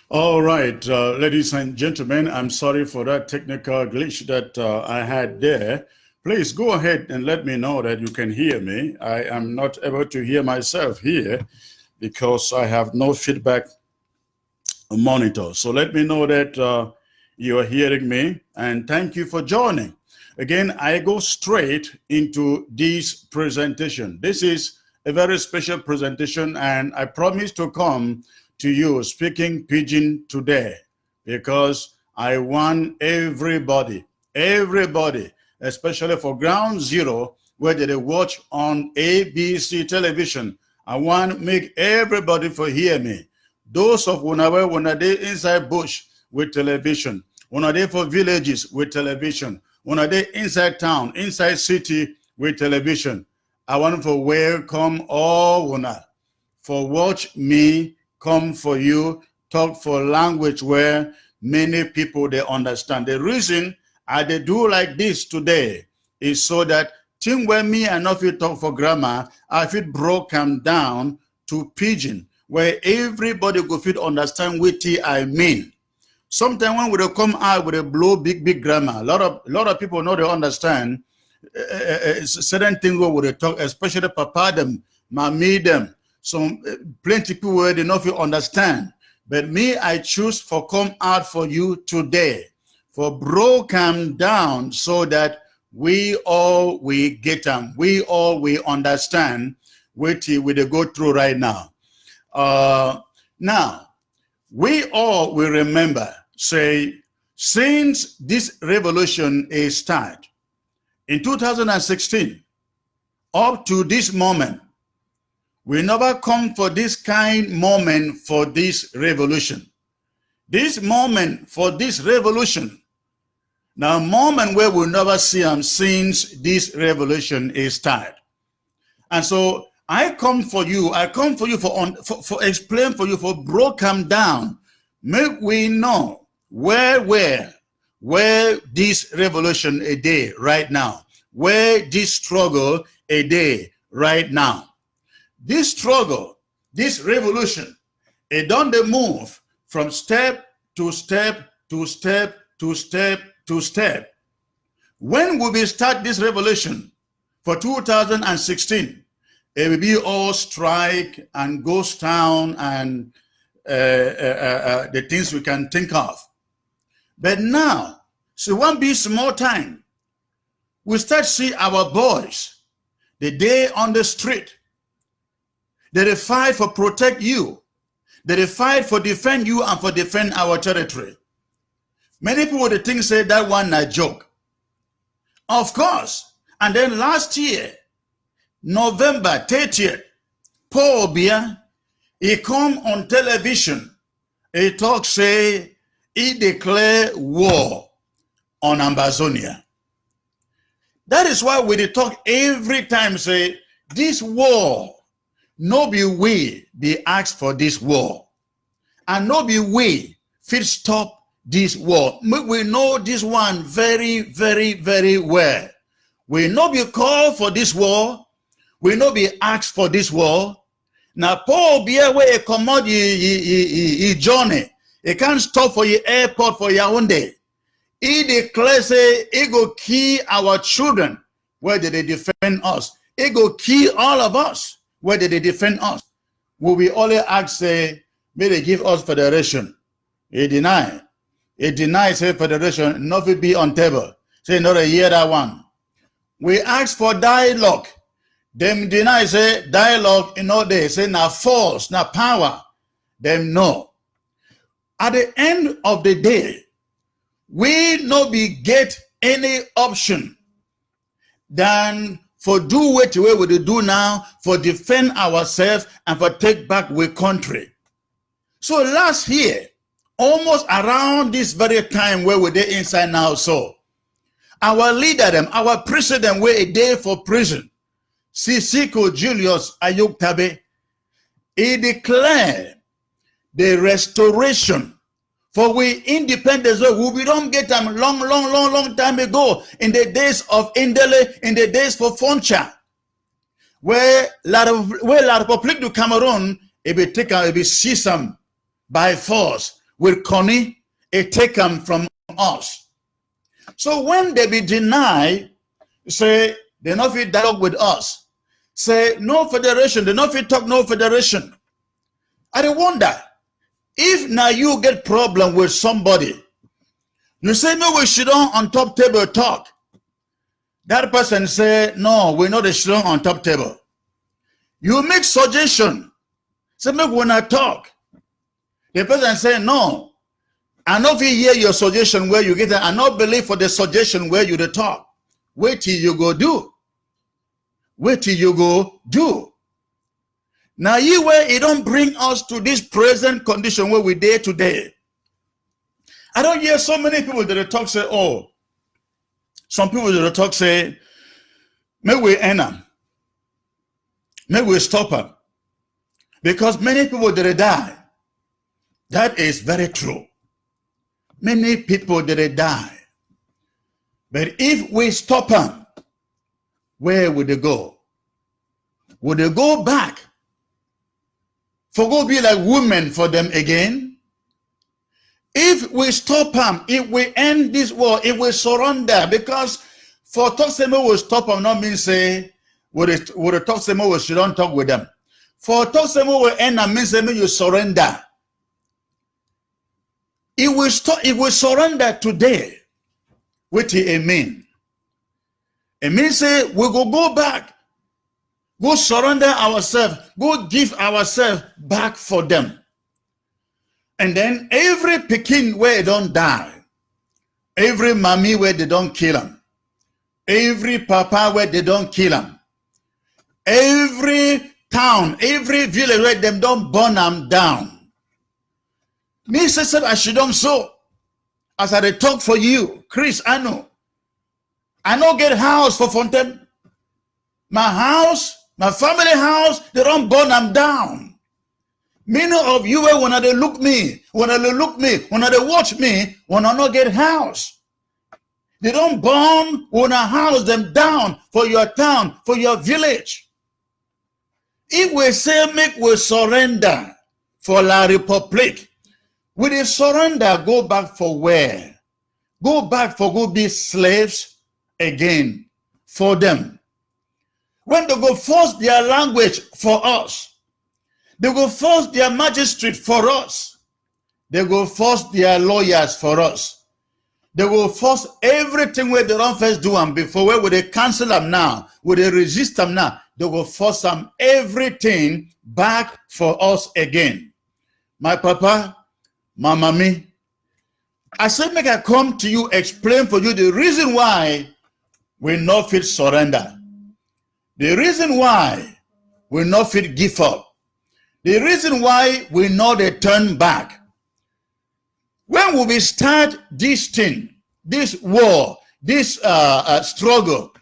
All right, ladies and gentlemen, I'm sorry for that technical glitch that I had there. Please go ahead and let me know that you can hear me. I am not able to hear myself here because I have no feedback monitor. So let me know that you are hearing me, and thank you for joining. Again, I go straight into this presentation. This is a very special presentation, and I promise to come to you speaking Pidgin today because I want everybody, especially for Ground Zero, where they watch on ABC television. I want to make everybody for hear me. Those of when they inside bush with television, when they for villages with television, when they inside town, inside city with television, I want to welcome all una for watch me come for you, talk for language where many people they understand. The reason I they do like this today is so that thing where me and not fit talk for grammar, I fit broke them down to Pidgin, where everybody go fit understand what I mean. Sometimes when we come out with a blow big grammar, a lot of people know they understand certain things where we talk, especially papa them, mommy them. Some plenty people where they know if you understand. But me, I choose for come out for you today, for broke them down so that we all we get them, we all we understand what we they go through right now. Now, we all will remember, say, since this revolution is started in 2016, up to this moment, we never come for this kind moment for this revolution. This moment for this revolution, now moment where we'll never see them since this revolution is started. And so I come for you for explain for you, for broke them down. Make we know where this revolution a day right now, where this struggle a day right now. This struggle, this revolution, it done the move from step to step to step to step to step. When will we start this revolution for 2016? It will be all strike and ghost town and the things we can think of. But now, so one be small time, we start see our boys, the day on the street, they fight for protect you, they fight for defend you and for defend our territory. Many people would think say that one a joke. Of course, and then last year, November 30th, Paul Bia, he come on television, he talk say, he declare war on Ambazonia. That is why we talk every time say, this war, no be we be asked for this war. And no be we fit stop this war. We know this one very, very, very well. We no be called for this war. We no be asked for this war. Now Paul be away a commodity journey. He can't stop for your airport for Yaoundé. He declares say he go kill our children where did they defend us. He go kill all of us where did they defend us. Will we only ask say may they give us federation? He deny. He denies say federation nothing be on table. Say not a year that one. We ask for dialogue. Them deny say dialogue in all day. Say now force, now power. Them no. At the end of the day, we no be get any option than for do what we do now, for defend ourselves and for take back we country. So last year, almost around this very time where we're there inside now, so our leader them, our president were a day for prison. Sisiko Julius Ayuktabe, he declared the restoration for we independence. We don't get them long time ago in the days of Indele, in the days for Foncha, where La République du Cameroon it be taken, it be seized by force. with Connie, it take them from us. So when they be denied, say they not fit dialogue with us. Say no federation, they not fit talk no federation. I dey wonder if now you get problem with somebody, you say no, we should on top table talk. That person say no, we know they should on top table. You make suggestion, say make we not talk. The person say no, I not hear your suggestion where you get it. I not believe for the suggestion where you the talk. Wait till you go do. Wait till you go do. Now you where it don't bring us to this present condition where we there today. I don't hear so many people that talk say, oh, some people that talk say, may we end them. May we stop them. Because many people that die. That is very true. Many people that die. But if we stop them, where would they go? Would they go back? For go be like women for them again? If we stop them, if we end this war, if we surrender, because for talk say we stop them, not mean say, would the talk say we shouldn't talk with them. For talk say we end them, means say you surrender. If we surrender today, what it mean? It means say we go back, go surrender ourselves, go give ourselves back for them. And then every Pigin where they don't die, every mommy where they don't kill them, every papa where they don't kill them, every town, every village where them don't burn them down. Me say I should don't so. As I talk for you, Chris, I know get house for Fontaine. My house, my family house, they don't burn them down. Many of you when they look me, when they watch me, when I not get house. They don't burn, when I house them down for your town, for your village. If we say make we surrender for La Republique, will they surrender, go back for where? Go back for go be slaves again for them. When they go force their language for us, they go force their magistrate for us, they go force their lawyers for us, they will force everything where they don't first do them before, where would they cancel them now, would they resist them now, they will force them everything back for us again. My papa, my mommy, I said make I come to you, explain for you the reason why we not fit surrender. The reason why we not fit give up. The reason why we not turn back. When we start this thing, this war, this struggle,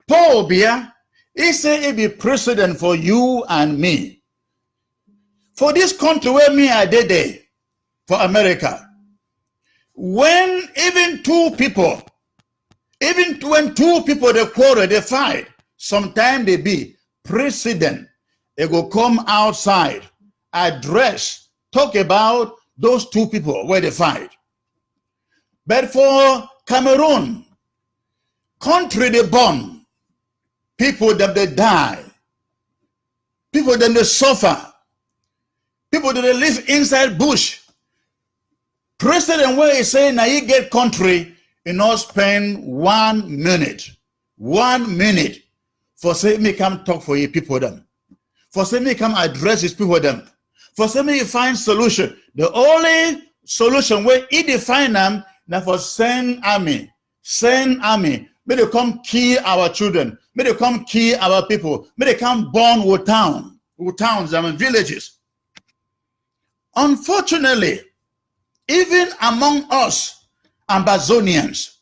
Paul Bia, he said it be precedent for you and me. For this country where me I did there, for America, when even two people, when two people they quarrel, they fight, sometimes they be precedent. They go come outside, address, talk about those two people where they fight. But for Cameroon, country they burn, people that they die, people that they suffer, people that they live inside bush. President where he say now you get country, you not spend 1 minute for say me come talk for you people them. For say me come address his people them. For say me find solution. The only solution where he define them now for send army. May they come kill our children. May they come kill our people. May they come burn with towns and villages. Unfortunately, even among us Ambazonians,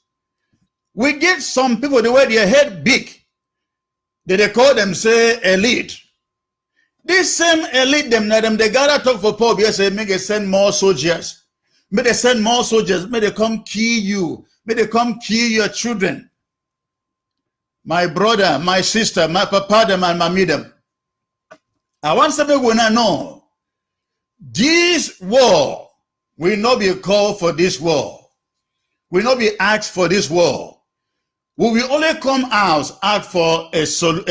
we get some people the way their head big, that they call them say elite. This same elite them they gotta talk for Paul because say make they send more soldiers. May they send more soldiers, may they come kill you, may they come kill your children. My brother, my sister, my papa them and mommy them. I want somebody when I know this war will not be called for this war. Will not be asked for this war. We will only come out for a solution.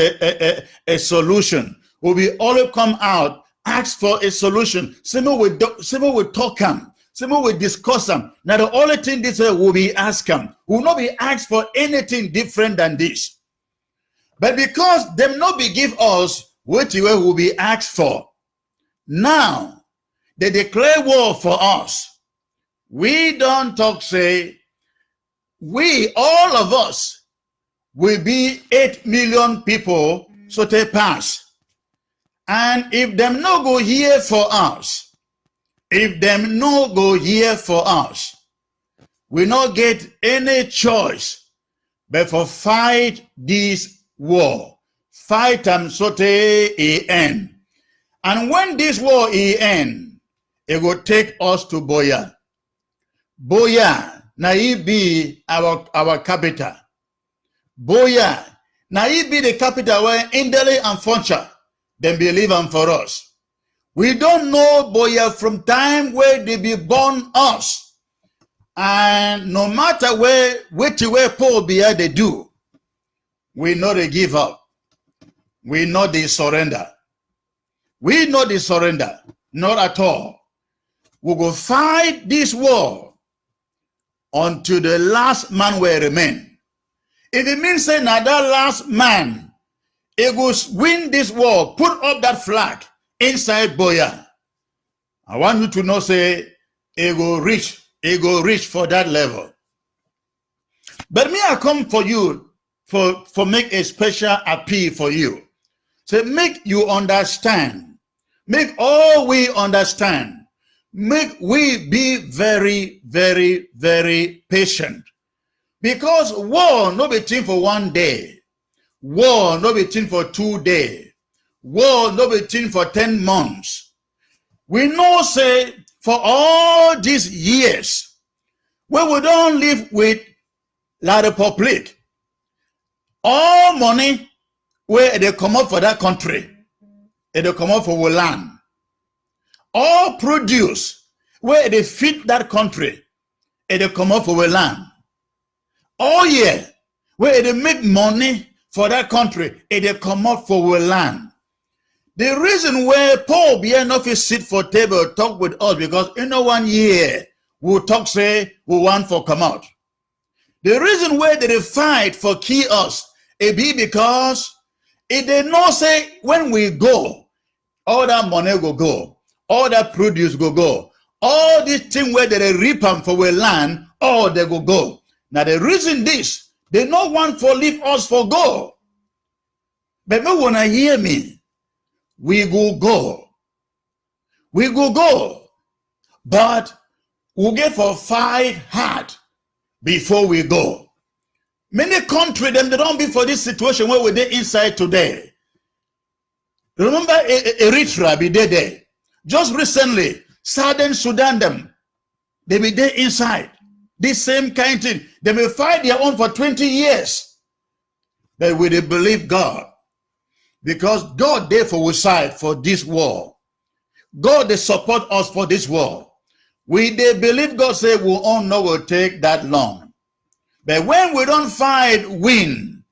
We will only come out, ask for a solution. Some will talk them. Some will discuss them. Now the only thing this way will be asked them. We will not be asked for anything different than this. But because them not be give us what we will be asked for. Now they declare war for us. We don't talk say, we, all of us, will be 8 million people, so they pass. And if them no go here for us, if them no go here for us, we not get any choice but for fight this war. Fight them so they end. And when this war end, it will take us to Boya. Boya, now it be our capital. Boya, now it be the capital where Indele and Foncha, them believe them for us. We don't know Boya from time where they be born us. And no matter which way Paul be they do, we know they give up. We know they surrender. We know they surrender. Not at all. We go fight this war until the last man will remain. If it means saying that last man, he goes win this war, put up that flag inside Boya. I want you to know, say, he go reach for that level. But me, I come for you for make a special appeal for you. So make you understand. Make all we understand. Make we be very, very, very patient. Because war no be thing for one day. War no be thing for 2 days. War no be thing for 10 months. We know say for all these years, where we don't live with La Republic, all money where they come up for that country, they come up for our land. All produce where they feed that country, they come up for our land. All year, where they make money for that country, they come up for our land. The reason where Paul be enough is sit for table talk with us because in 1 year we'll talk say we want for come out. The reason where they fight for key us it be because if they know say when we go, all that money will go, all that produce will go, all this thing where they reap them for our land, all they will go. Now the reason this, they not want for leave us for go. But no wanna hear me. We go go. We go go. But we'll get for fight hard before we go. Many countries, them they don't be for this situation where we're there inside today. Remember Eritrea be there. Just recently, Southern Sudan them, they be there inside. This same kind of thing. They may fight their own for 20 years. But we they believe God. Because God therefore will side for this war. God they support us for this war. We they believe God say we all know will take that long. But when we don't fight win,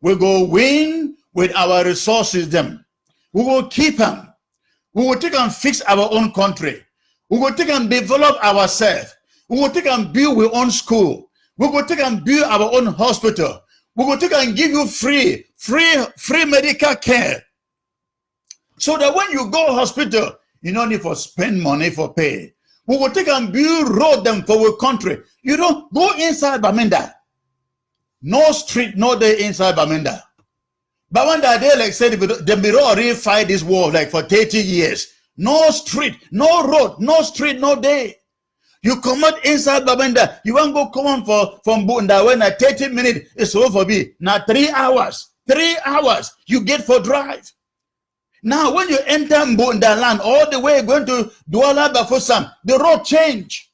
we go win with our resources them. We will keep them. We will take and fix our own country. We will take and develop ourselves. We will take and build our own school. We will take and build our own hospital. We will take and give you free medical care. So that when you go hospital, you don't need for spend money for pay. We will take and build road them for our country. You don't go inside Bamenda. No street, no day inside Bamenda. But when they like said, they already fight this war like for 30 years. No street, no road, no street, no day. You come out inside Babenda, you won't go come on from Bunda when at 30 minutes it's over be. Now 3 hours. 3 hours you get for drive. Now when you enter Bunda land all the way going to Douala Bafosam, the road change.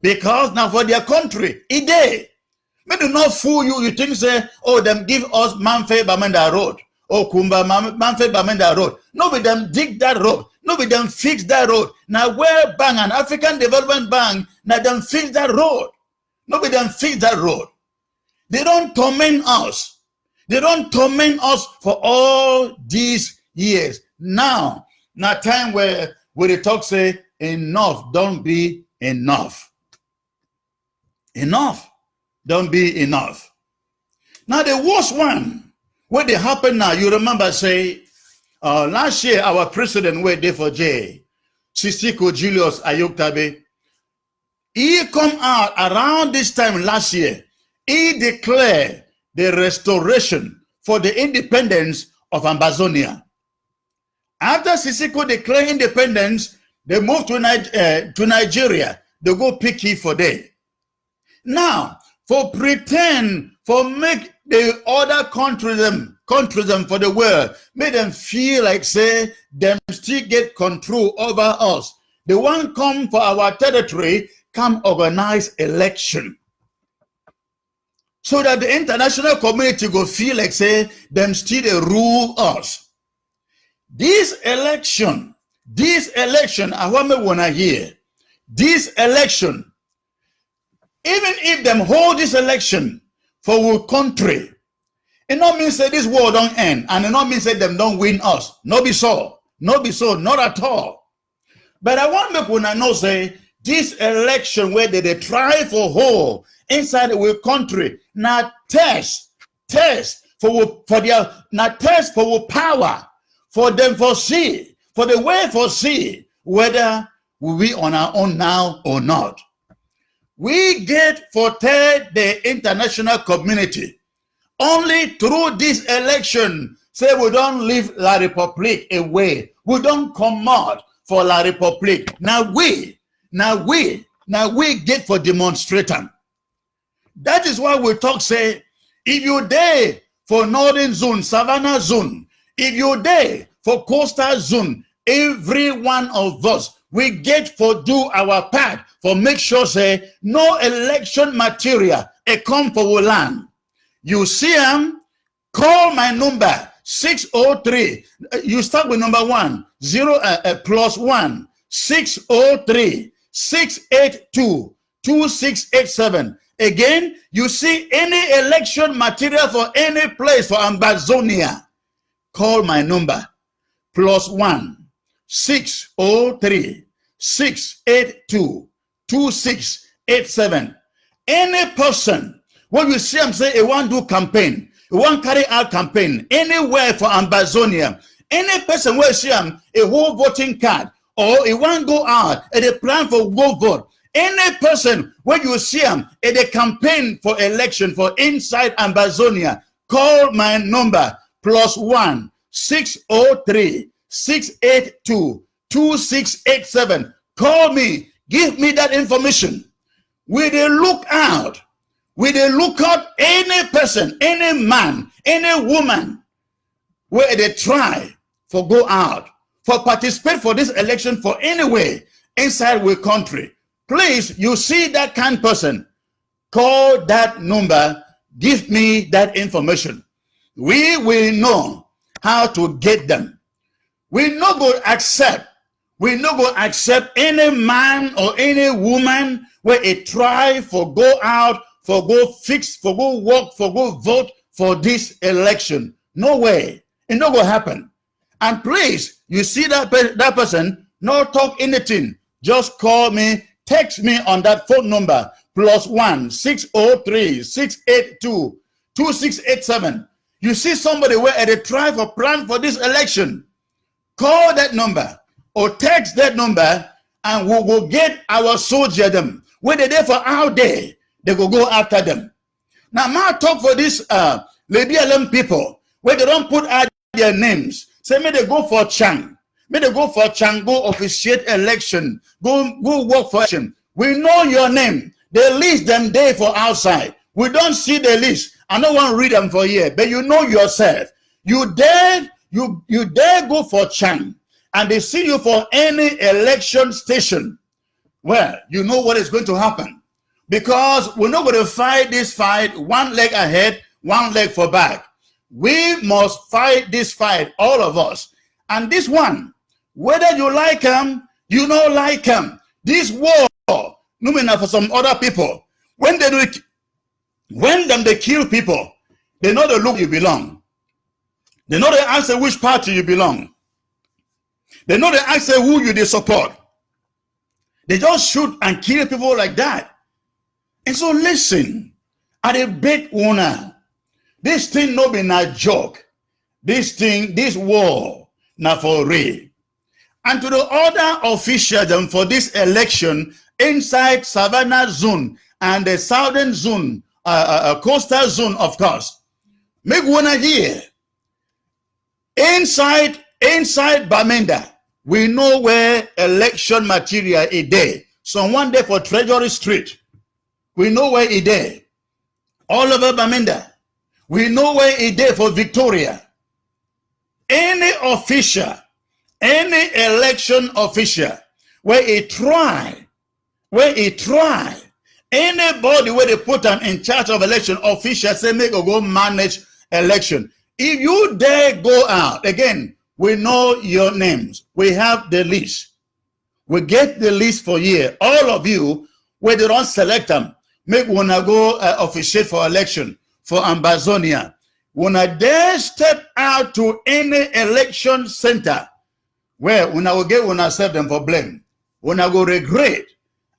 Because now for their country, it day. May do not fool you. You think say, oh, them give us Manfe Bamenda Road. Oh, Kumba Manfe Bamenda Road. No, with them dig that road. Nobody done fix that road. Now World Bank and African Development Bank now done fix that road. Nobody done fix that road. They don't torment us. They don't torment us for all these years. Now time where they talk say enough don't be enough. Enough don't be enough. Now the worst one, what they happen now, you remember say, last year our president went there for J, Sisiko Julius Ayoktabe. He come out around this time last year. He declared the restoration for the independence of Ambazonia. After Sisiko declared independence, they moved to Nigeria. They go Pigin for there. Now, for pretend, for make the other countries for the world, make them feel like say them still get control over us. The one come for our territory, come organize election. So that the international community go feel like say them still they rule us. This election, I want me wanna hear. This election, even if them hold this election for our country, it not mean say this war don't end, and it not mean say them don't win us. No be so, not at all. But I want people to know say this election where they try for hold inside our country, not test for our power, for them foresee, for the way foresee whether we on our own now or not. We get for tell the international community only through this election say we don't leave La Republique away. We don't come out for La Republique. Now we get for demonstrating. That is why we talk say, if you there for northern zone, savannah zone, if you there for coastal zone, every one of us, we get for do our part for make sure say no election material come for our land. You see them, call my number 603. You start with number 1 0 +1 603 682 2687. Again, you see any election material for any place for Ambazonia, call my number +1 603 682 2687. Any person when you see them say they want to do campaign, they want carry out campaign anywhere for Ambazonia, any person will see them a whole voting card or it want go out and they plan for go vote. Any person when you see them and they campaign for election for inside Ambazonia, call my number +1 603 682 2687. Call me, give me that information. Will they look out? Will they look out any person, any man, any woman where they try for go out, for participate for this election for anywhere inside our country? Please, you see that kind of person, call that number, give me that information. We will know how to get them. We not go accept any man or any woman where they try for go out, for go fix, for go work, for go vote for this election. No way. It not gonna happen. And please, you see that person, not talk anything. Just call me, text me on that phone number, +1 603 682 2687. You see somebody where they try for plan for this election, call that number or text that number, and we will get our soldier them. When they're there for out there, they will go after them. Now, my talk for this Libyan people, where they don't put out their names, say may they go for Chang. May they go for Chang, go officiate election, go work for election. We know your name. They list them there for outside. We don't see the list. I don't want to read them for here, but you know yourself. You dare go for Chang, and they see you for any election station. Well, you know what is going to happen. Because we're not going to fight this fight one leg ahead, one leg for back. We must fight this fight, all of us. And this one, Whether you like them, you don't like them. This war, no matter for some other people, when they kill people, they know the look you belong. They know the answer which party you belong. They know the answer who you they support. They just shoot and kill people like that. And so listen, at a big owner, this thing no be a joke. This war, now for real. And to the other officials for this election inside Savannah zone and the southern zone, coastal zone, of course, make one idea. Inside Bamenda, we know where election material is there. So one day for Treasury Street, we know where it there. All over Bamenda, we know where it there for Victoria. Any official, any election official, where it try, anybody where they put them in charge of election officials say make go manage election. If you dare go out, again, we know your names. We have the list. We get the list for you. All of you, where they don't select them, make wanna go officiate for election for Ambazonia. Wanna dare step out to any election center where when I will get when I serve them for blame, when I go regret,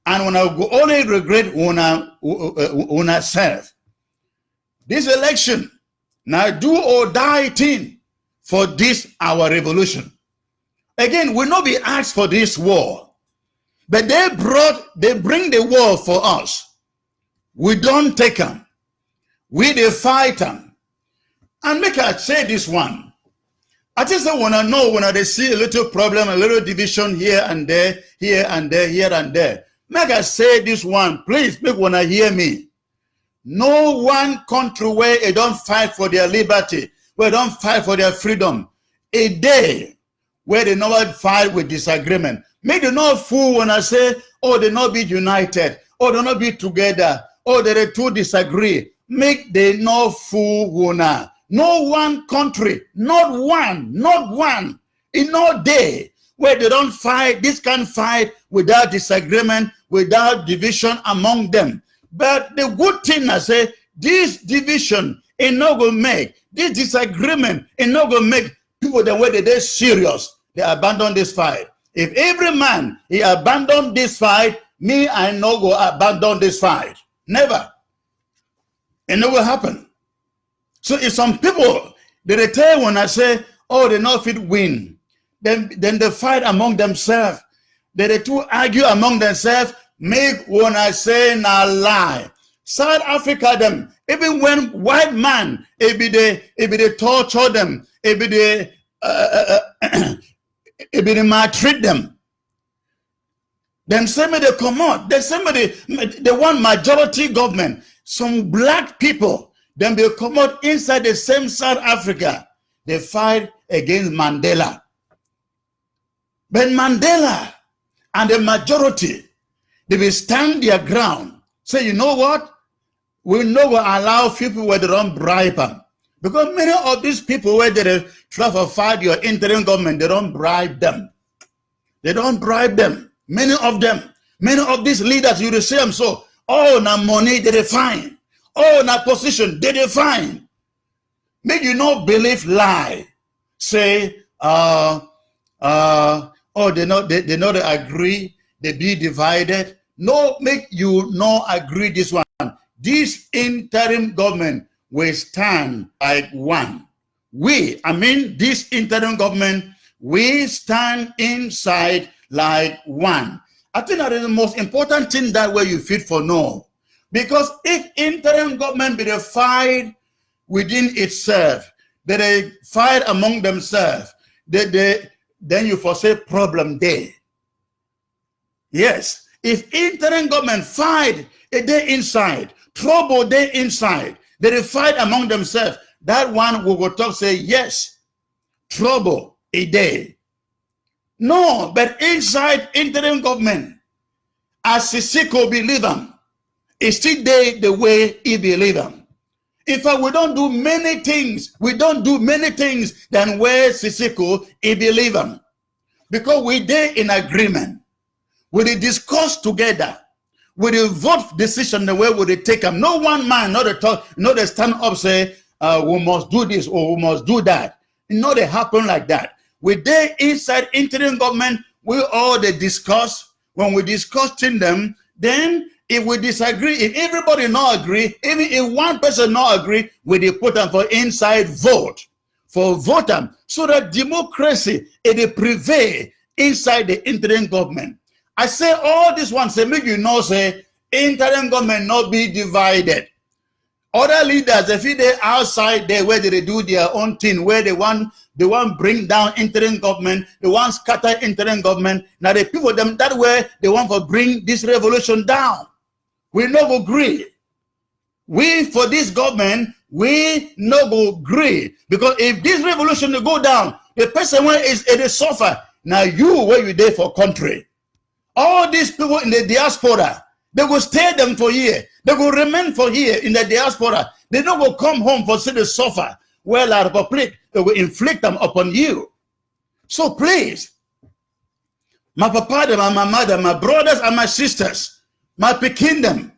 and when I go only regret when I serve. This election, now do or die thing for this our revolution. Again, we not be asked for this war, but they bring the war for us. We don't take them. We they fight them. And make I say this one. I just want to know when they see a little problem, a little division here and there, here and there, here and there. Make I say this one, please, make wanna hear me. No one country where they don't fight for their liberty, where they don't fight for their freedom, a day where they never fight with disagreement. Make them not fool when I say, oh, they not be united, oh, they not be together, oh, they two disagree. Make they not fool wanna. No one country, not one, in no day where they don't fight, this can fight without disagreement, without division among them. But the good thing I say, this division is not going to make, this disagreement is not going to make people the way they're serious. They abandon this fight. If every man, he abandon this fight, me, I no go abandon this fight. Never. It never happen. So if some people, they return when I say, oh, they not fit win, then they fight among themselves. They two argue among themselves, make when I say na lie. South Africa them, even when white man, it be they torture them, it be they maltreat them. Then somebody they come out, then somebody they want majority government. Some black people, then they come out inside the same South Africa. They fight against Mandela. But Mandela and the majority, they will stand their ground. Say, you know what? We no go allow people where they don't bribe them. Because many of these people where they try to fight your interim government, they don't bribe them. They don't bribe them. Many of these leaders, you will see them so, oh, now money, they find. Oh, now position, they define. Make you not believe lie. Say, oh, they not agree, they be divided. No, make you not agree this one. This interim government will stand like one. This interim government, we stand inside like one. I think that is the most important thing that way you fit for know. Because if interim government be the fight within itself, that they fight among themselves, then you foresee problem there. Yes, if interim government fight they inside, trouble they inside, they fight among themselves, that one will go talk say yes, trouble a day. No, but inside interim government, as Sisiko believe them, it's still there the way he believe them. In fact, we don't do many things. We don't do many things than where Sisiko he believe them. Because we there in agreement. We dey discuss together. We dey vote decision the way we dey take them. No one man, not a talk, not a stand up say we must do this or we must do that. No, they happen like that. We there inside interim government. We all they discuss. When we discussing them, then if we disagree, if everybody not agree, even if one person not agree, we dey put them for inside vote. For vote them so that democracy it prevail inside the interim government. I say all this one say make you know say interim government not be divided. Other leaders, if they outside there where they do their own thing, where they want bring down interim government, they want scatter interim government. Now the people them that way they want to bring this revolution down. We no go agree. We for this government, we no go agree. Because if this revolution will go down, the person where is it suffer. Now you where you there for country. All these people in the diaspora, they will stay them for here. They will remain for here in the diaspora. They don't go come home for see the suffer. Well, our republic, they will inflict them upon you. So please, my papa, and my mother, my brothers and my sisters, my Pigin them,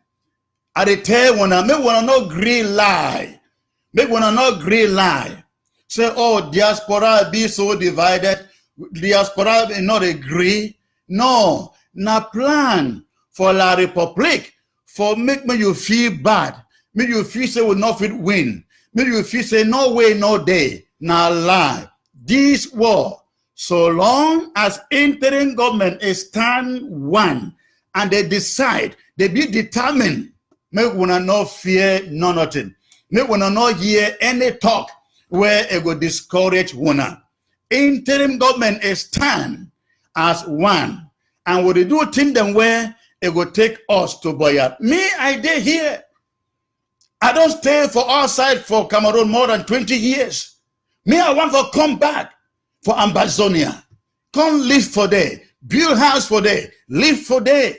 I dey tell one, make one not green lie. Make one not green lie. Say, oh, diaspora be so divided. Diaspora not agree. No, na plan for la republic for make me you feel bad. Make you feel say we not fit win. Make you feel say no way, no day. Na lie. This war, so long as interim government is stand one and they decide, they be determined, make one not fear no nothing. Make one not hear any talk where it will discourage one. Interim government is stand as one. And what they do think them where it will take us to Boyard. Me, I did here. I don't stay for outside for Cameroon more than 20 years. Me, I want to come back for Ambazonia. Come live for there. Build house for there. Live for there.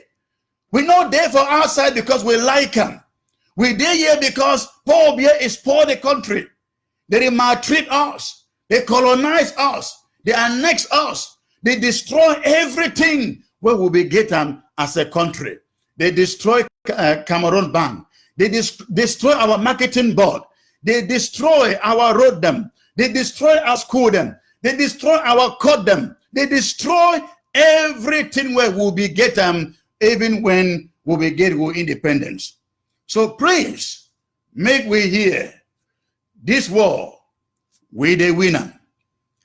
We're not there for outside because we like them. We're there here because poor here is poor the country. They maltreat us. They colonize us. They annex us. They destroy everything where we be get them as a country. They destroy Cameroon Bank. They destroy our marketing board. They destroy our road them. They destroy our school them. They destroy our court them. They destroy everything where we'll be get them even when we will get our independence. So please, make we hear this war, we the winner.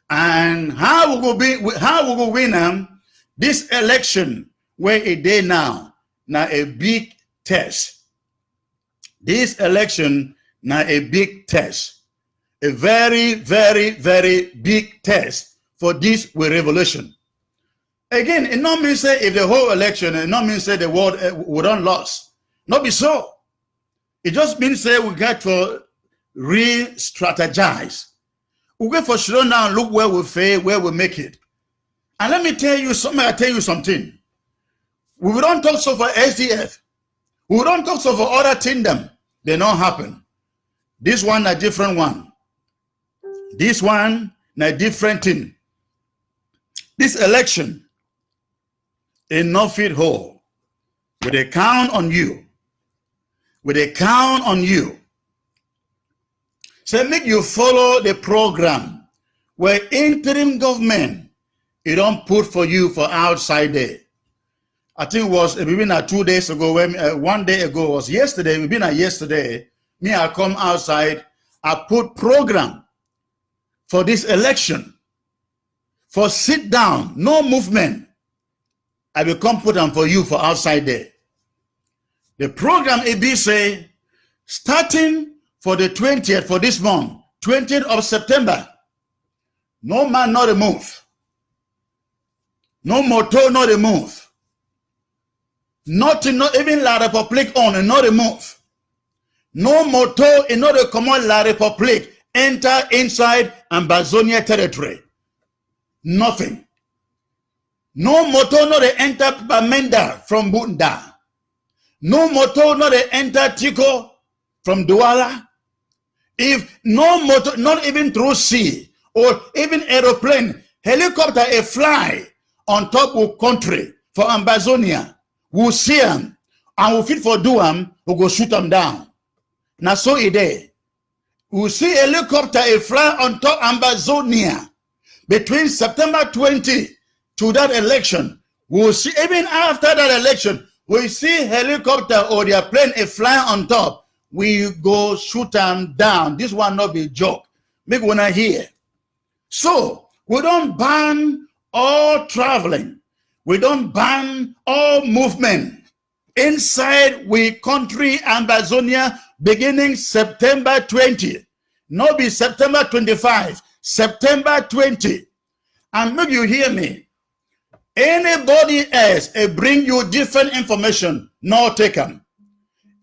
And how we will win them, this election where a day now a big test. This election now a big test. A very, very, very big test for this revolution. Again, it not mean say if the whole election, it not mean say the world would not lost. Not be so. It just means say we got to re-strategize. We go for slow down, look where we fail, where we make it. And let me tell you something, We don't talk so for SDF. We don't talk so for other kingdom. They don't happen. This one a different one. This one a different thing. This election is not fit whole. With a count on you. With a count on you. So make you follow the program where interim government it don't put for you for outside there. I think it was maybe 2 days ago, when 1 day ago was yesterday, maybe not yesterday, me I come outside, I put program for this election. For sit down, no movement. I will come put them for you for outside there. The program it be say, starting for the 20th for this month, 20th of September, no man not a move. No motor not a move. Nothing, not even La Republic on and not a move. No motor in order to come on La Republic enter inside Ambazonia territory. Nothing. No motor not enter Bamenda from Bunda. No motor not enter Tico from Douala. If no motor, not even through sea or even aeroplane, helicopter a fly on top of country for Ambazonia. We'll see them and we'll fit for do them, we'll go shoot them down. Now so it is. We'll see a helicopter fly on top Ambazonia between September 20 to that election. We'll see, even after that election, we see helicopter or their plane fly on top. We go shoot them down. This one not be a joke. Make one hear. So we don't ban all traveling. We don't ban all movement inside we country Ambazonia beginning September 20. Not be September 25, September 20. And make you hear me. Anybody else bring you different information, no take them.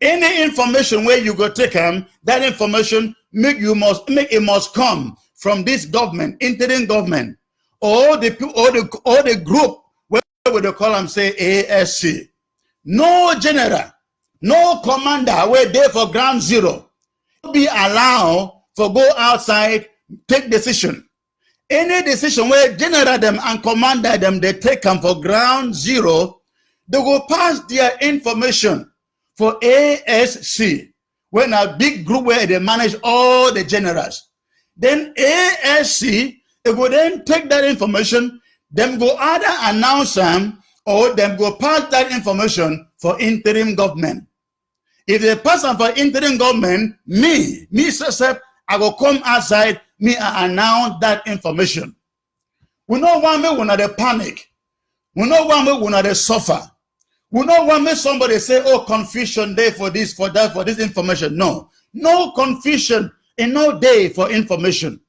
Any information where you go take them, that information it must come from this government, interim government, or the group where they call them say ASC. No general, no commander where there for ground zero be allowed for go outside, take decision. Any decision where general them and commander them, they take them for ground zero, they go pass their information for ASC, when a big group where they manage all the generals. Then ASC, they go then take that information, them go either announce them or them go pass that information for interim government. If they pass them for interim government, me, Sesep, I go come outside, me I announce that information. We don't want me when they panic. We don't want me when they suffer. We don't want me somebody say, oh, confusion day for this, for that, for this information. No. No confusion in no day for information.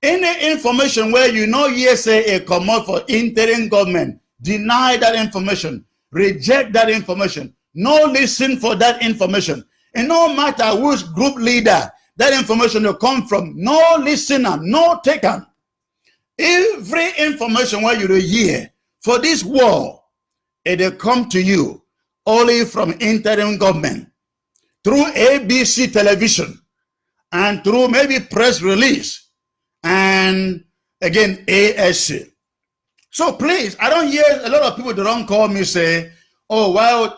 Any information where you know yes a command for interim government, deny that information, reject that information, no listen for that information. And no matter which group leader that information will come from, no listener, no taker. Every information where you hear for this war, it will come to you only from interim government through ABC television and through maybe press release and again ASC. So please, I don't hear a lot of people that don't call me say, oh,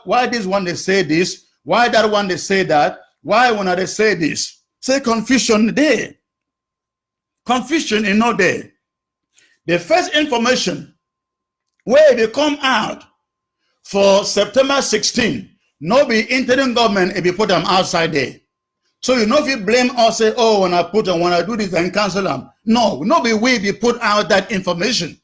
why this one they say this, why that one they say that, why when they say this. Say confusion there. Confusion is not there. The first information where they come out for September 16, no be interim government if you put them outside there. So you know if you blame us, say, oh, when I put them, when I do this and cancel them. No, be we put out that information.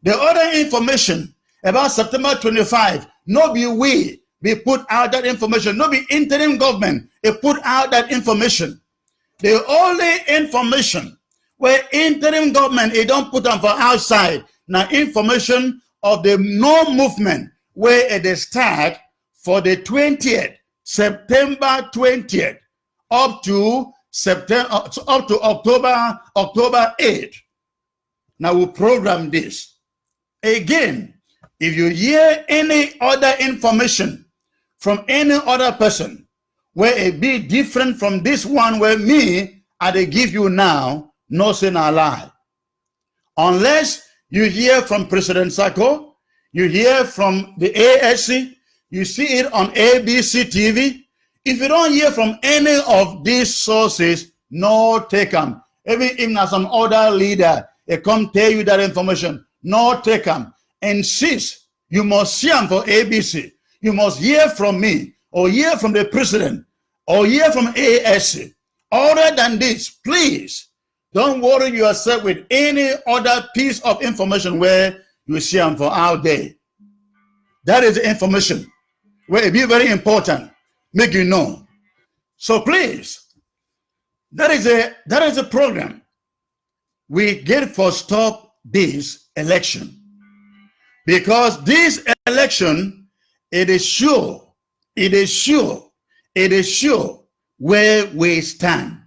The other information about September 25, no be we put out that information. No be interim government, they put out that information. The only information where interim government, it don't put them for outside. Now information of the no movement where it start for the 20th, September 20th, up to October 8th. Now we'll program this. Again, if you hear any other information from any other person where it be different from this one where me, I they give you now, no sin a lie. Unless you hear from President Sako, you hear from the ASC, you see it on ABC TV. If you don't hear from any of these sources, no take them. Even if some other leader, they come tell you that information, no take them. Insist, you must see them for ABC. You must hear from me, or hear from the president, or hear from ASC. Other than this, please, don't worry yourself with any other piece of information where you see them for out there. That is the information where it be very important, make you know. So please, that is a program we get for stop this election. Because this election, it is sure where we stand.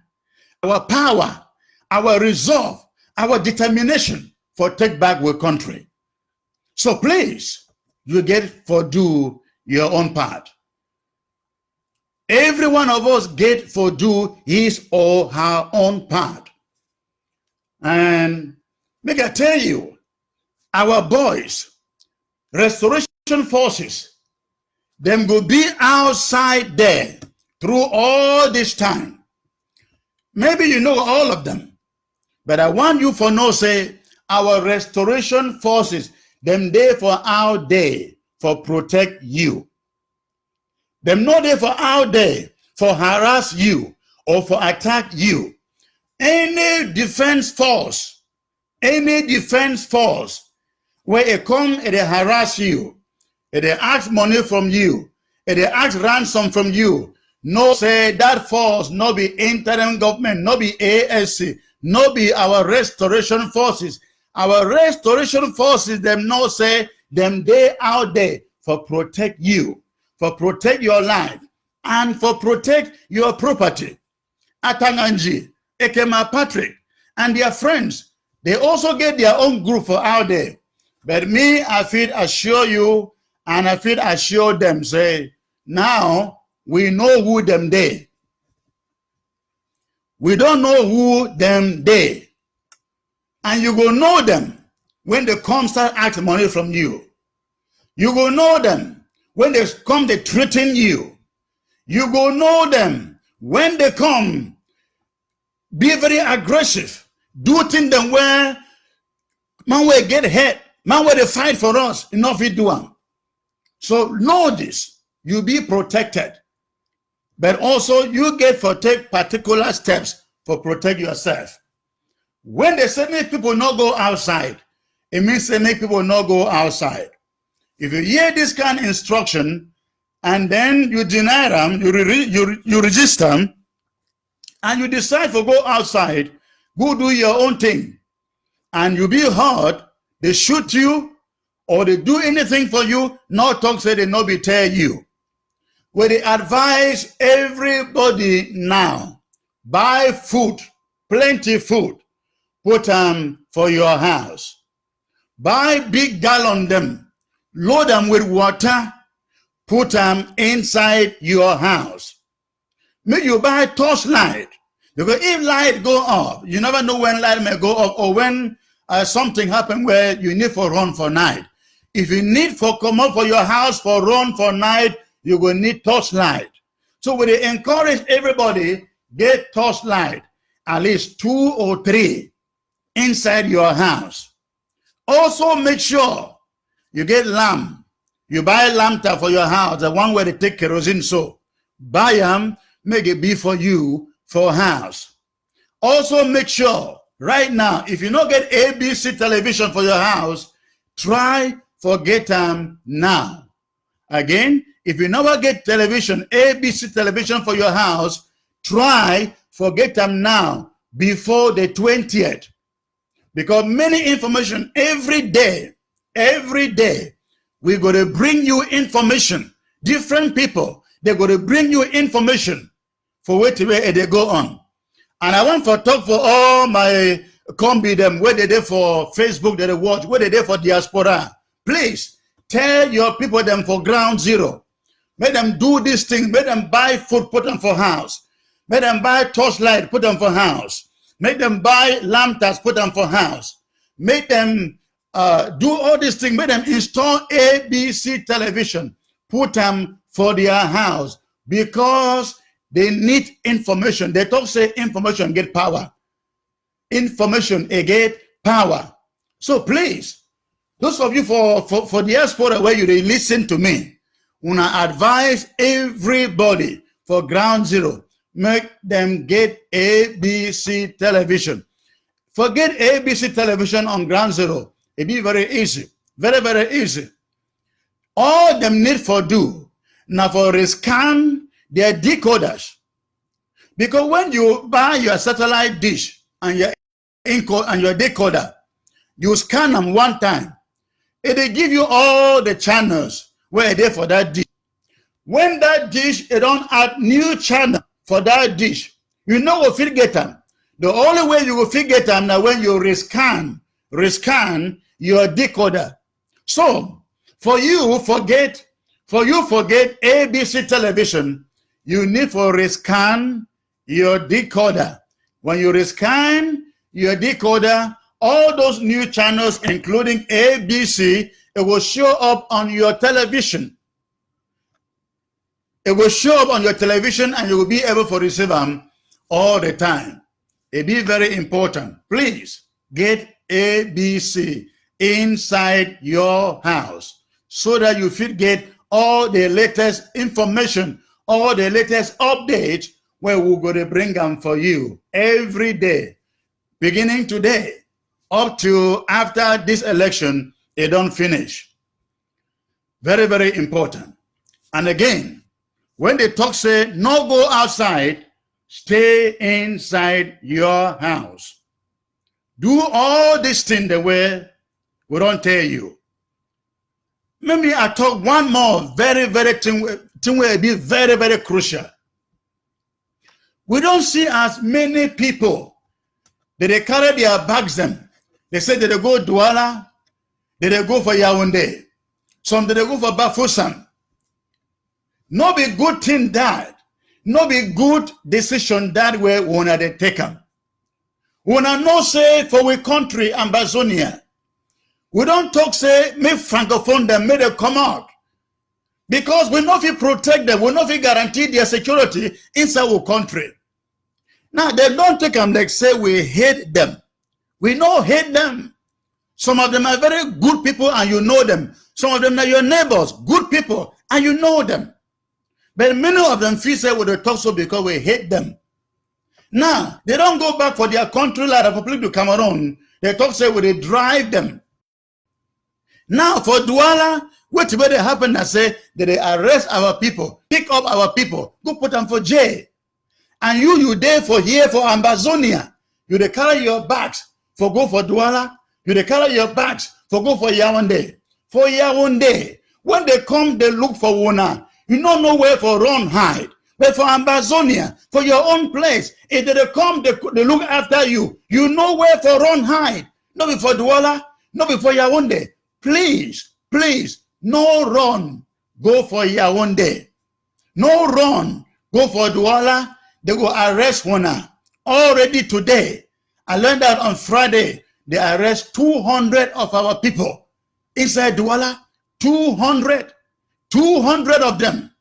Our power, our resolve, our determination for take back our country. So please, you get for do your own part. Every one of us get for do his or her own part. And make I tell you, our boys, restoration forces, them will be outside there through all this time. Maybe you know all of them, but I want you for know, say, our restoration forces, them there for out there for protect you. Them not there for out there for harass you or for attack you. Any defense force where it come and they harass you, and they ask money from you, and they ask ransom from you, no say that force, no be interim government, no be ASC, no be our restoration forces. Our restoration forces, them no say, them they out there for protect you, for protect your life, and for protect your property. Atanganji, Ekema Patrick, and their friends, they also get their own group for out there. But me, I feel assure you, and I feel assure them, say, now we know who them they. We don't know who them they. And you will know them when they come start asking money from you. You will know them when they come they threaten you. You will know them when they come be very aggressive. Do things them where man will get hurt. Man will they fight for us. Enough it do them. So know this. You be protected. But also you get for take particular steps for protect yourself. When they say make people not go outside, it means they make people not go outside. If you hear this kind of instruction and then you deny them, you resist them, and you decide to go outside, go do your own thing, and you be hurt, they shoot you or they do anything for you, no talk say they no be tell you. Where they advise everybody now, buy food, plenty food, put them for your house. Buy big gallon them, load them with water, put them inside your house. Make you buy torchlight, because if light go off, you never know when light may go off or when something happen where you need for run for night. If you need for come up for your house for run for night, you will need torchlight. So we encourage everybody get torchlight, at least 2 or 3 inside your house. Also make sure you get lamp. You buy a lamp for your house, the one where they take kerosene. So buy them, make it be for you for house. Also make sure right now, if you don't get ABC television for your house, try for get them now. Again, if you never get television, ABC television for your house, try for get them now before the 20th. Because many information every day, we're going to bring you information. Different people, they're going to bring you information for where they go on. And I want to talk for all my combi them, where they there for Facebook, they watch, where they there for diaspora. Please tell your people them for ground zero. Make them do this thing. Make them buy food, put them for house. Make them buy torchlight, put them for house. Make them buy lanterns, put them for house. Make them do all these things. Make them install ABC television, put them for their house, because they need information. They talk say information get power. Information get power. So please, those of you for diaspora where you they listen to me, when I advise everybody for ground zero, make them get ABC television. Forget ABC television on ground zero. It be very easy. Very, very easy. All them need for do now for rescan their decoders. Because when you buy your satellite dish and your decoder, you scan them one time. It give you all the channels where they for that dish. When that dish, it don't add new channel for that dish, you know what you get them. The only way you will get them now when you rescan your decoder. So for you forget ABC television, you need for rescan your decoder. When you rescan your decoder, All those new channels, including ABC, it will show up on your television. It will show up on your television and you will be able to receive them all the time. It be very important. Please get ABC inside your house so that you should get all the latest information, all the latest updates where we're going to bring them for you every day, beginning today up to after this election, it don't finish. Very, very important. And again, when they talk say, no go outside, stay inside your house. Do all these things the way we don't tell you. Maybe I talk one more very, very thing will be very, very crucial. We don't see as many people that they carry their bags them. They say that they go Douala, that they go for Yaoundé. Some that they go for Bafoussam. No be good thing that. No be good decision that way when they take them. When I know say for we country, Ambazonia, we don't talk say, make francophone them, make them come out. Because we know if you protect them, we know if you guarantee their security inside our country. Now, they don't take them like say we hate them. We don't hate them. Some of them are very good people and you know them. Some of them are your neighbors, good people, and you know them. But many of them feel say we they talk so because we hate them. Now, they don't go back for their country like the Republic of Cameroon. They talk say we they drive them. Now, for Douala, what will happen? I say that they arrest our people, pick up our people, go put them for jail. And you there for here for Ambazonia. You they carry your bags for go for Douala. You they carry your bags for go for Yaoundé. For Yaoundé, when they come, they look for Wona. You don't know where for run hide. But for Ambazonia, for your own place, if they come, they look after you. You know where for run hide. Not before Douala, not before Yaoundé. Please, please, no run. Go for Yaoundé. No run. Go for Douala. They go arrest Wona. Already today, I learned that on Friday, they arrest 200 of our people inside Douala. 200 of them.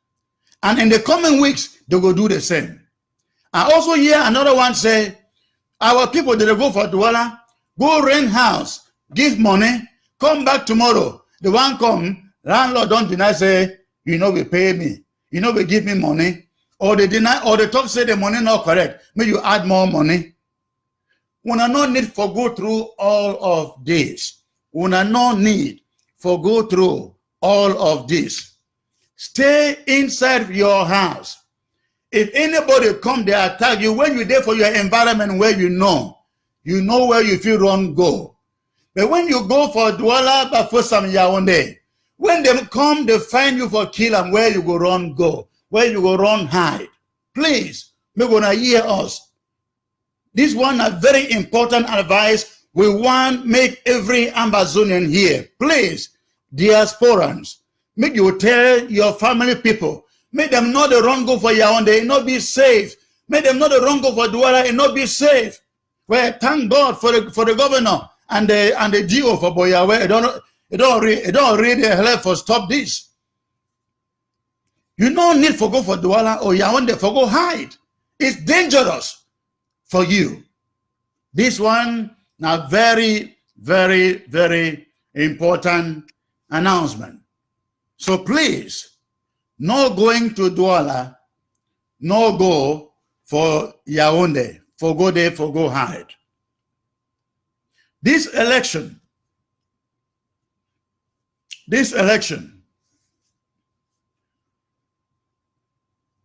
And in the coming weeks, they will do the same. I also hear another one say, our people, they go for Douala, go rent house, give money, come back tomorrow. The one come, landlord don't deny, say, you know, we pay me. You know, we give me money. Or they deny, or they talk, say the money not correct. May you add more money. When I no need for go through all of this. When I no need for go through all of this. Stay inside your house. If anybody come, they attack you, when you're there for your environment where you know where you feel run, go. But when you go for Douala, Bafoussam, Yaoundé, when they come, they find you for kill and where you go run, go. Where you go run, hide. Please, we're gonna hear us. This one a very important advice. We want make every Ambazonian here. Please, diasporans, make you tell your family people, make them know the wrong go for Yaoundé and not be safe. Make them know the wrong go for Douala and not be safe. Well, thank God for the governor and the GO for Boyawe. It don't really help for stop this. You don't need for go for Douala or Yaoundé for go hide. It's dangerous for you. This one now very, very, very important announcement. So please, no going to Douala, no go for Yaoundé, for go there, for go hide. This election,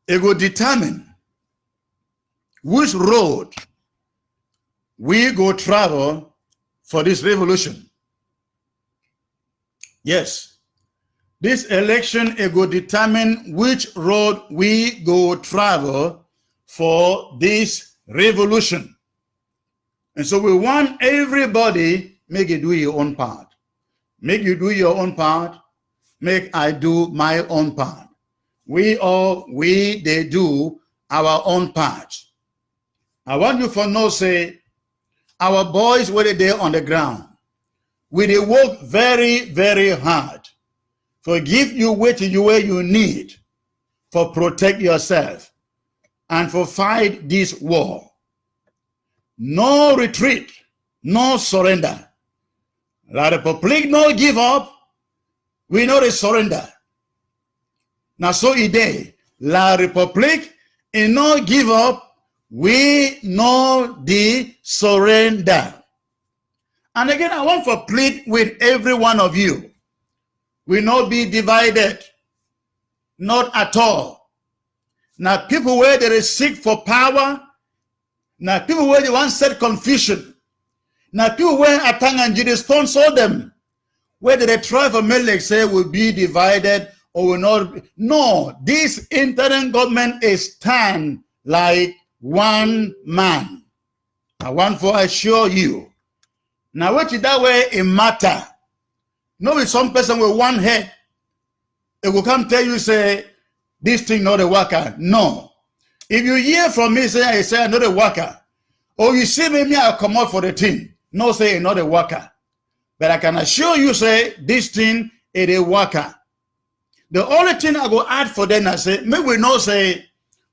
it will determine which road we go travel for this revolution. Yes, this election, it will determine which road we go travel for this revolution. And so we want everybody, make you do your own part. Make you do your own part. Make I do my own part. They do our own part. I want you to know, say, our boys were there on the ground. We they work very, very hard. For give you what you need for protect yourself and for fight this war. No retreat, no surrender. La Republic no give up, we know the surrender. Now so today, La Republic in no give up, we know the surrender. And again, I want to plead with every one of you. We not be divided, not at all. Now people where they seek for power, now people where they want set confusion, now people where Atang and Judy sponsor them, whether they try for make say will be divided or will not. No, this interim government is stand like one man. I want to assure you. Now what is that way it matter? No, with some person with one head, it will come tell you say this thing not a worker. No. If you hear from me say I say I'm not a worker, or you see me I come out for the thing, no say not a worker. But I can assure you say this thing is a worker. The only thing I go add for them I say, maybe we know say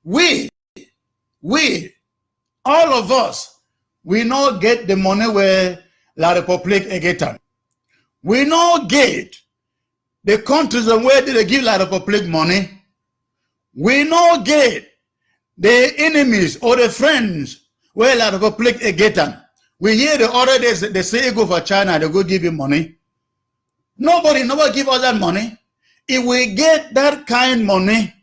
we, all of us, we not get the money where La Republic get them. We not get the countries and where they give La Republic money. We not get the enemies or the friends where La Republic get them. We hear the other days they say go for China, they go give you money. Nobody give us that money. If we get that kind money,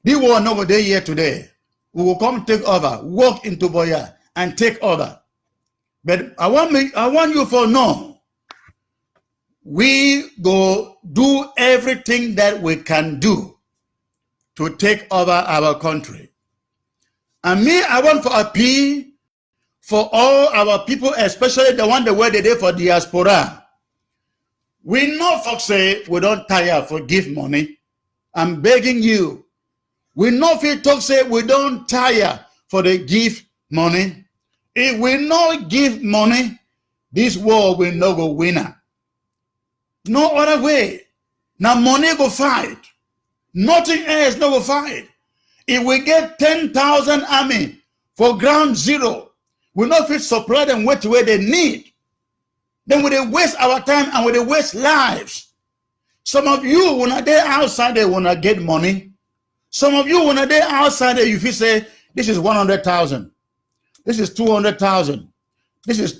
the war over there here today, we will come take over, walk into Boya and take over. But I want you to know, we go do everything that we can do to take over our country. And me, I want to appeal for all our people, especially the one that were there for diaspora. We know folks say we don't tire for give money. I'm begging you. We know if talk say we don't tire for the give money. If we not give money, this war will not go winner. No other way. Now money go fight. Nothing else no go fight. If we get 10,000 army for ground zero, we not fit supply them where they need. Then we waste our time and we waste lives. Some of you, when they're outside, they want to get money. Some of you, when they're outside, you feel say, this is 100,000. This is 200,000. This is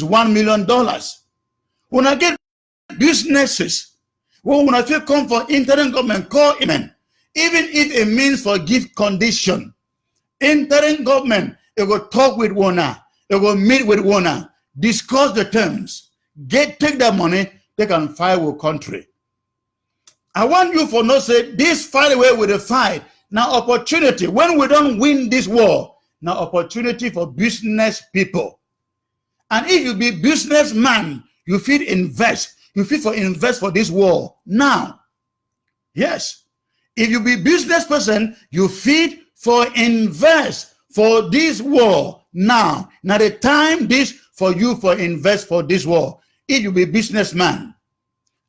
$1 million. When I get businesses, when I feel come for interim government, call in, even if it means for gift condition, interim government, it will talk with one, it will meet with one, discuss the terms, take that money, they can fight with country. I want you for not say this fight away with the fight. Now opportunity, when we don't win this war, now opportunity for business people. And if you be businessman, you fit invest. You fit for invest for this war now. Yes. If you be business person, you fit for invest for this war now. Now the time this for you for invest for this war. If you be businessman,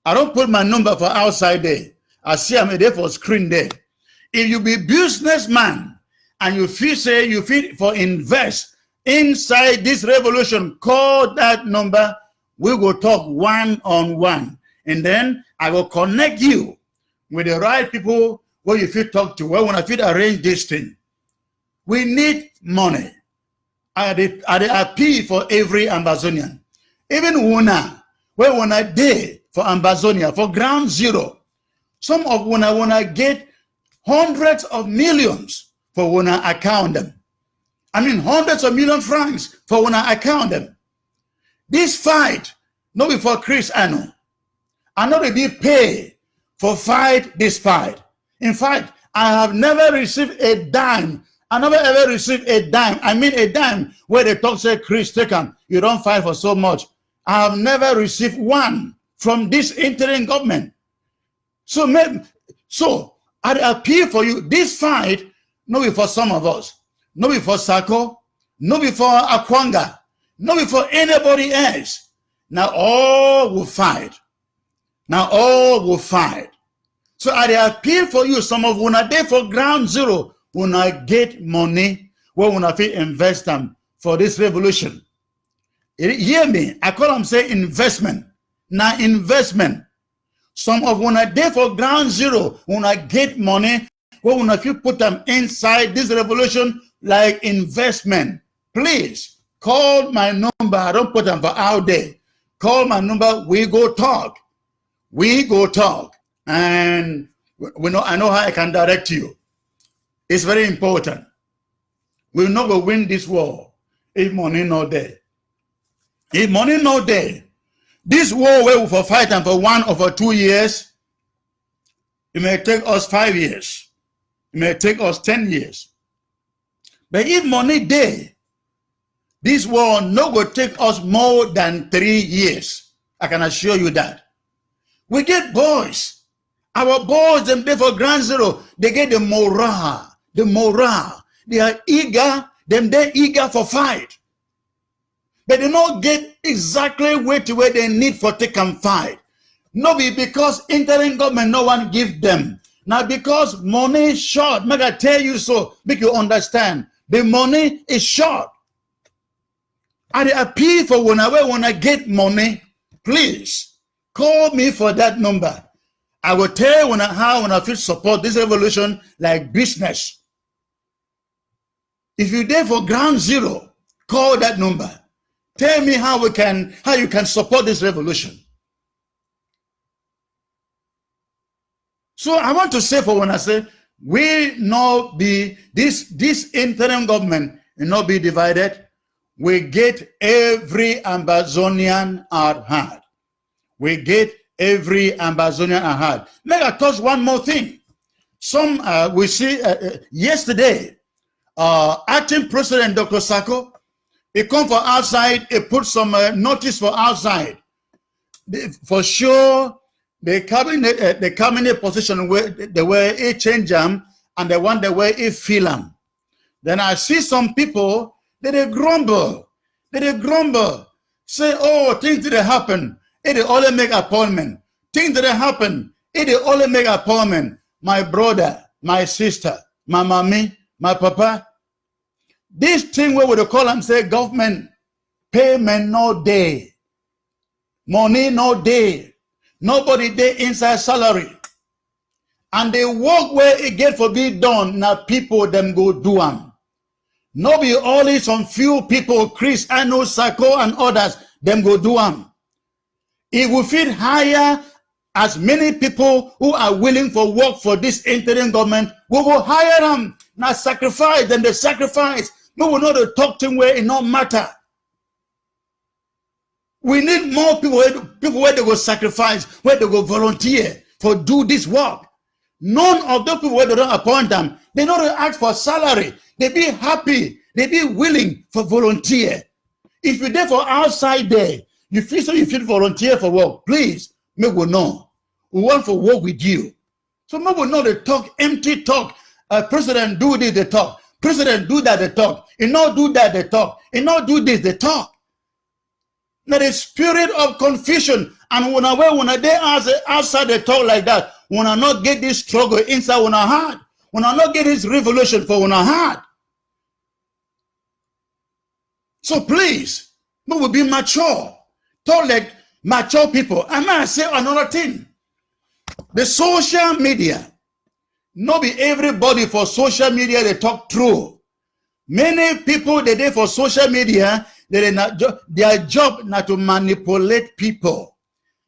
I don't put my number for outside there. I see I'm there for screen there. If you be businessman and you feel say you fit for invest inside this revolution, call that number. We will talk one-on-one. And then I will connect you with the right people where you fit talk to. Well, when I fit arrange this thing, we need money. I appeal for every Ambazonian. Even Wuna, where when I did for Ambazonia, for ground zero, some of when I want to get hundreds of millions for when I account them. I mean hundreds of million francs for when I account them. This fight, not before Chris Anno, I know they be paid for fight this fight. In fact, I have never received a dime. I never ever received a dime. I mean a dime where they talk say, Chris, take them. You don't fight for so much. I have never received one from this interim government. So I appeal for you. This fight, not for some of us, not for Sako, no before Akwanga, no before anybody else. Now all will fight. Now all will fight. So I appeal for you, some of una there for ground zero, una get money, where una fit invest them for this revolution. Hear me, I call them say investment. Now investment. Some of una there for ground zero, una get money, where una fit put them inside this revolution like investment. Please call my number. I don't put them for out there. Call my number. We go talk. We go talk. And I know how I can direct you. It's very important. We'll not go win this war if money not there. If money not there, this war we will for fight and for 1 or for 2 years, it may take us 5 years. It may take us 10 years. But if money there, this war no go take us more than 3 years. I can assure you that. We get boys. Our boys, them there for ground zero, they get the morale. The morale. They are eager, they're eager for fight. But they don't get exactly where they need for take and fight. No be because interim government no one give them. Now because money is short, make I tell you so, make you understand. The money is short. I appeal for when I get money, please call me for that number. I will tell you how I feel support this revolution like business. If you're there for ground zero, call that number. Tell me how you can support this revolution. So I want to say for when I say we not be this interim government will not be divided. We get every Ambazonian at heart. We get every Ambazonian at heart. May I touch one more thing. Some we see yesterday, acting President Dr. Sako, he come for outside, he put some notice for outside. For sure, the cabinet position where the way he change them and the one the way he feel them. Then I see some people they grumble. They grumble. Say, oh, things didn't happen. It only make appointment. Things didn't happen. It only make appointment. My brother, my sister, my mommy, my papa. This thing where we call them say government payment no day. Money no day. Nobody day inside salary. And the work where it get for be done, now people them go do them. No be only some few people, Chris, I know, Sako and others, them go do them. It will fit higher as many people who are willing for work for this interim government. We will hire them. Now sacrifice them, they sacrifice. We will not talk to them where it don't matter. We need more people where they go sacrifice, where they go volunteer for do this work. None of those people where they don't appoint them, they don't ask for salary. They be happy. They be willing for volunteer. If you're there for outside there, you feel volunteer for work, please, me will know. We want to work with you. So me will know they talk, empty talk. President do this, they talk. President do that, they talk. You not do that, they talk. You not do this, they talk. Now the spirit of confusion, and when I they outside they talk like that, when I not get this struggle inside when I heart, when I not get this revolution for when I heart. So please, we will be mature. Talk like mature people. And I say another thing. The social media, not be everybody for social media they talk true. Many people they do for social media, their job not to manipulate people.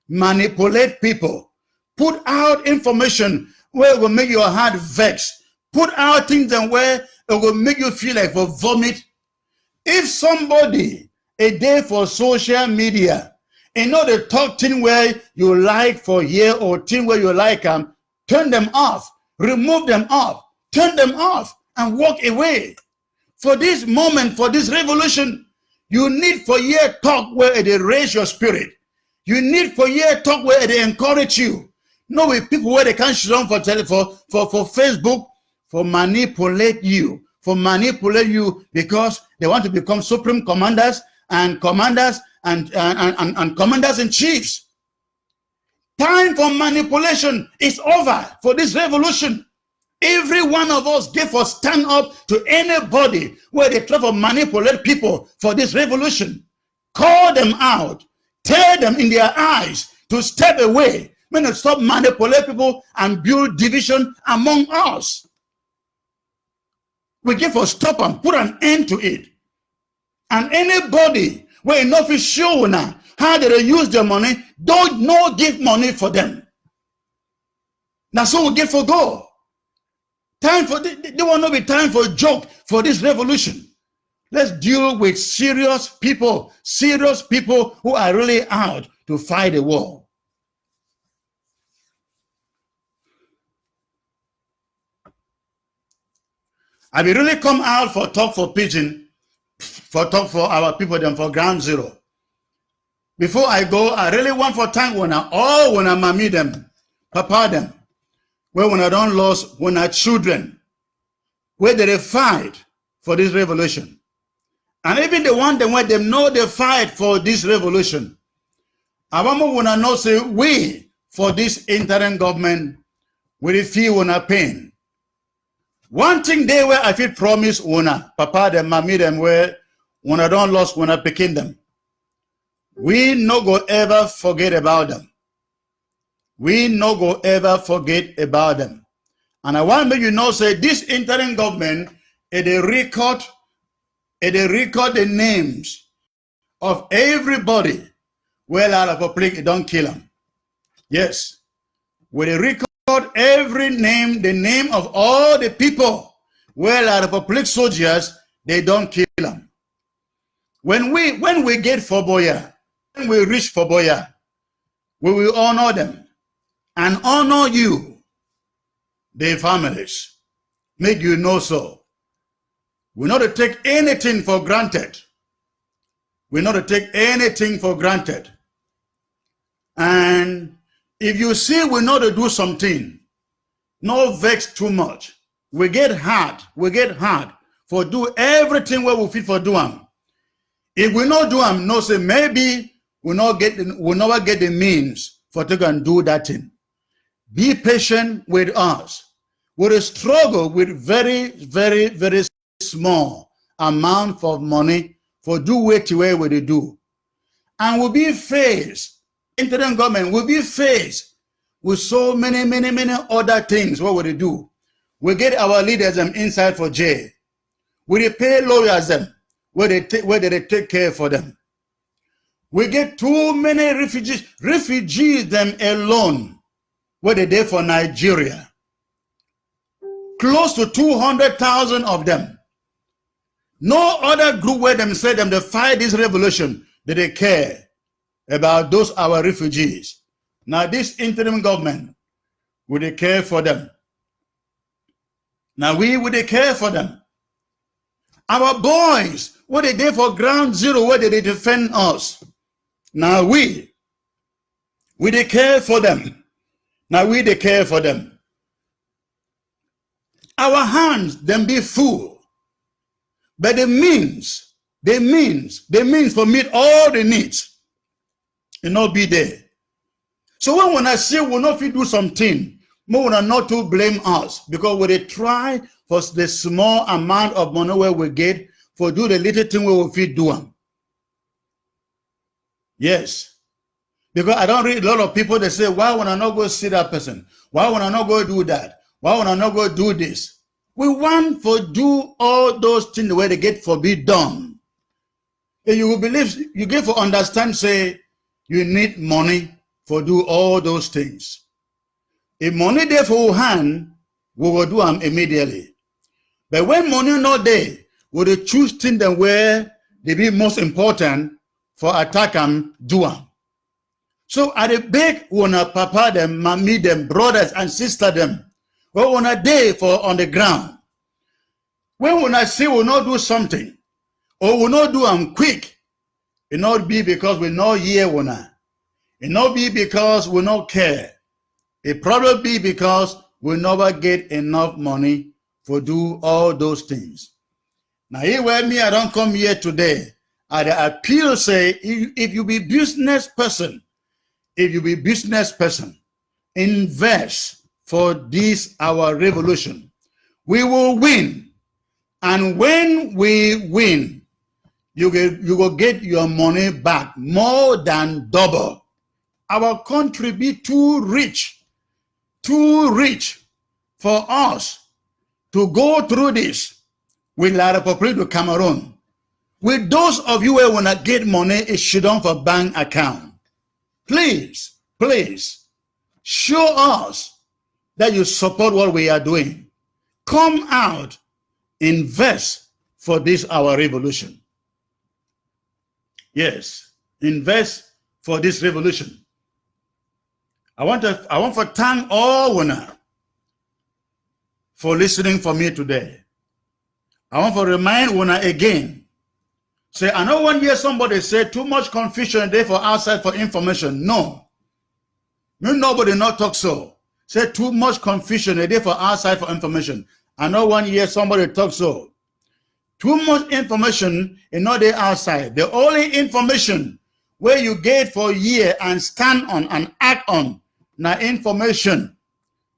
Manipulate people. Put out information where it will make your heart vex. Put out things and where it will make you feel like for vomit. If somebody a day for social media, and not the talk thing where you like for year or thing where you like them, turn them off, remove them off, turn them off, and walk away. For this moment, for this revolution, you need for year talk where they raise your spirit. You need for year talk where they encourage you. No way people where they can't show on for Facebook for manipulate you, for manipulate you because they want to become supreme commanders and commanders and commanders in chiefs. Time for manipulation is over for this revolution. Every one of us give or stand up to anybody where they try to manipulate people for this revolution. Call them out. Tell them in their eyes to step away. Men, stop manipulating people and build division among us. We give a stop and put an end to it. And anybody where enough is shown now how they use their money, don't give money for them. That's what we get for God. Time for there will not be time for a joke for this revolution. Let's deal with serious people who are really out to fight the war. I will really come out for talk for Pigin, for talk for our people them for ground zero. Before I go, I really want for thank when I mommy them, papa them, where when I don't lost, when I children, where they fight for this revolution. And even the one that when they know they fight for this revolution. I want when I know say we for this interim government will feel when I pain. One thing they where I feel promise when I papa them, mommy them where when I don't lost when I picking them. We no go ever forget about them. We no go ever forget about them. And I want to make you know, say this interim government, they record the names of everybody well out of public, don't kill them. Yes. When they record every name, the name of all the people well out of public soldiers, they don't kill them. When we get Foboya, when we reach Foboya, we will honor them and honor you, their families. Make you know so. We're not to take anything for granted. We're not to take anything for granted. And if you see we're not to do something, no vex too much. We get hard for do everything where we fit for do them. If we not do them, no say maybe we'll never get the means for to go and do that thing. Be patient with us. We will struggle with very, very, very small amount of money for do what way we do. And we'll be faced, interim government will be faced with so many other things. What will they do? We get our leaders them inside for jail. We pay lawyers them where they take care for them. We get too many refugees them alone where they there for Nigeria. Close to 200,000 of them. No other group where them say them they fight this revolution that they care about those our refugees. Now this interim government, would they care for them? Now would they care for them? Our boys, what they did for ground zero, where did they defend us? Now we they care for them. Now they care for them. Our hands them be full. But the means for meet all the needs, it not be there. So when I say we'll not do something, more than not to blame us, because when they try for the small amount of money where we get for do the little thing we will fit do them. Yes. Because I don't read a lot of people that say, why would I not go see that person? Why would I not go do that? Why would I not go do this? We want for do all those things where they get forbid done. And you will believe, you get for understand, say, you need money for do all those things. If money there for hand, we will do them immediately. But when money not there, we will choose things that where they be most important for attack them, do them. So I beg wanna papa them, mommy them, brothers and sister them, we wanna day for on the ground. When I say we'll not do something, or we'll not do them quick, it not be because we not hear wanna. It not be because we not care. It probably be because we never get enough money for do all those things. Now here where me, I don't come here today. The appeal say, if you be business person, invest for this our revolution. We will win. And when we win, you will get your money back more than double. Our country be too rich for us to go through this with La République de Cameroon. With those of you who want to get money, it should on for bank account. Please, show us that you support what we are doing. Come out, invest for this our revolution. Yes, invest for this revolution. I want to thank all one for listening for me today. I want to remind one again. Say, I know one year somebody said too much confusion there for outside for information. No. Nobody not talk so. Say too much confusion there for outside for information. I know one year somebody talk so. Too much information is not there outside. The only information where you get for a year and stand on and act on, now information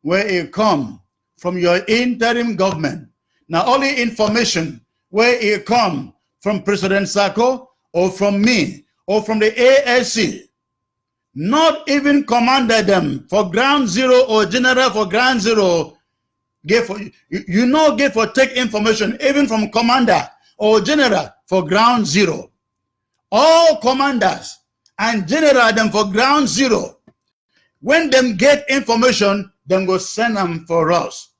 where it come from your interim government. Now only information where it come from President Sako or from me or from the ASC. Not even commander them for ground zero or general for ground zero. Get for get for take information even from commander or general for ground zero. All commanders and general them for ground zero. When them get information, them go send them for us.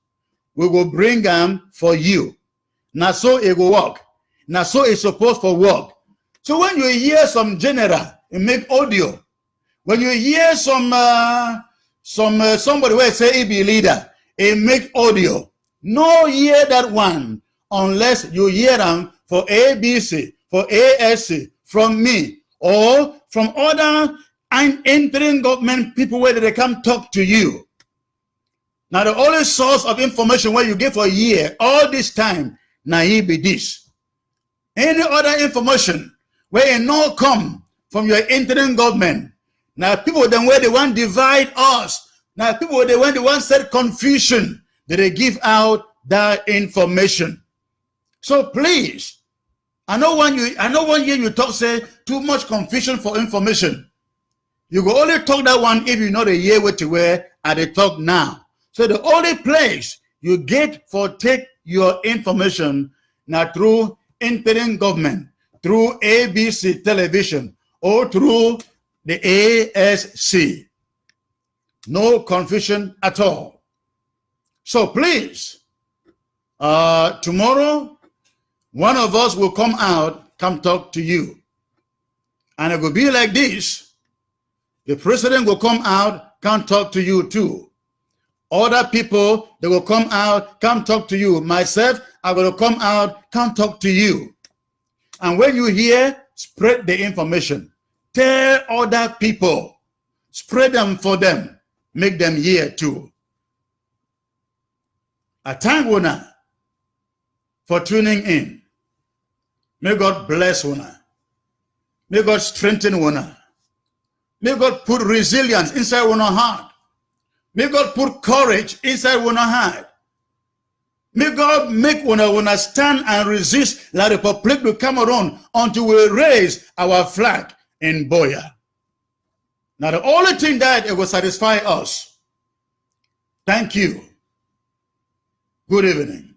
We will bring them for you. Now so it will work. Now so it's supposed to work. So when you hear some general, it make audio. When you hear somebody where say he be leader, it make audio. No hear that one unless you hear them for ABC, for ASC, from me, or from other and interim government people where they come talk to you. Now the only source of information where you get for a year, all this time, now he be this. Any other information where it not come from your interim government. Now people then where they want divide us. Now people they want set confusion that they give out that information. So please, I know one year you talk say too much confusion for information. You go only talk that one if you know the year what to wear and they talk now. So the only place you get for take your information now through interim government, through ABC television, or through the ASC. No confusion at all. So please, tomorrow, one of us will come out, come talk to you. And it will be like this. The president will come out, come talk to you too. Other people, they will come out, come talk to you. Myself, I will come out, come talk to you. And when you hear, spread the information. Tell other people. Spread them for them. Make them hear too. I thank Una for tuning in. May God bless Una. May God strengthen Una. May God put resilience inside Una heart. May God put courage inside Una heart. May God make Una stand and resist La République de Cameroon until we raise our flag in Boya. Now the only thing that it will satisfy us. Thank you. Good evening.